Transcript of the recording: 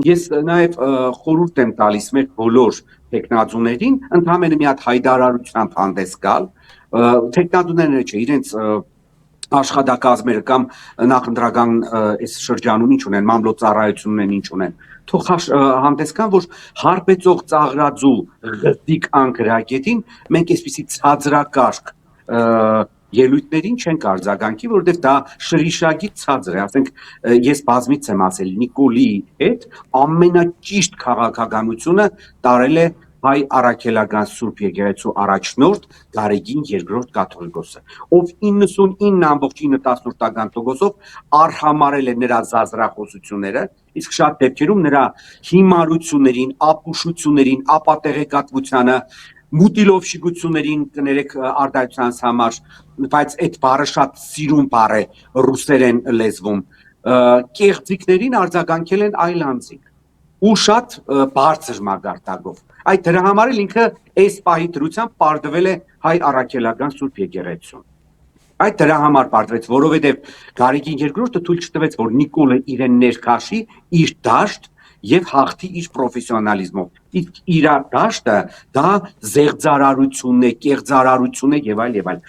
Ես նաև խորհուրդ եմ տալիս մեր բոլոր տեխնատուներին ընդհանրապես մի հատ հայտարարությամբ հանդես գալ, տեխնատուները չէ, իրենց աշխատակազմերը կամ նախընտրական այս շրջանում ինչ ունեն, մամլոյցարայություն ունեն, ինչ ունեն, թող հանդես գան, որ հարբեցող ծաղրածու ղզիկ անկրակետին մենք այսպիսի ցածրակարգ ելույթներին չենք արձագանքի, որովհետև դա շրիշագի ցածր է, ասենք ես բազմից եմ ասել Նիկոլի հետ ամենաճիշտ քաղաքականությունը տարել է հայ առաքելական Սուրբ եկեղեցու առաջնորդ Գարեգին II կաթողիկոսը, ով 99.9% արհամարել է նրա զազրախոսությունները, իսկ շատ դեպքերում նրա հիմարություններին, ապուշություններին, ապատեղեկատվությանը, մուտիլովշիկություններին կներեք արտահայտությանս համար, բայց այդ բառը շատ սիրուն բառ է ռուսերեն լեզվում, կեղծիքներին արձագանքել են այլ անձինք ու շատ բարձր մակարդակով։ Այդ դրա համար էլ ինքը այս պահի դրությամբ պարտվել է հայ առաքելական Սուրբ եկեղեցուն։ Այդ դրա համար պարտվեց, որովհետև Գարեգին II թույլ չտվեց, որ Նիկոլը իրեն ներքաշի իր դաշտ եւ հաղթի իր պրոֆեսիոնալիզմով։ Իսկ իր դաշտը դա զեղծարարություն է, կեղծարարություն է եւ այլ եւ այլ։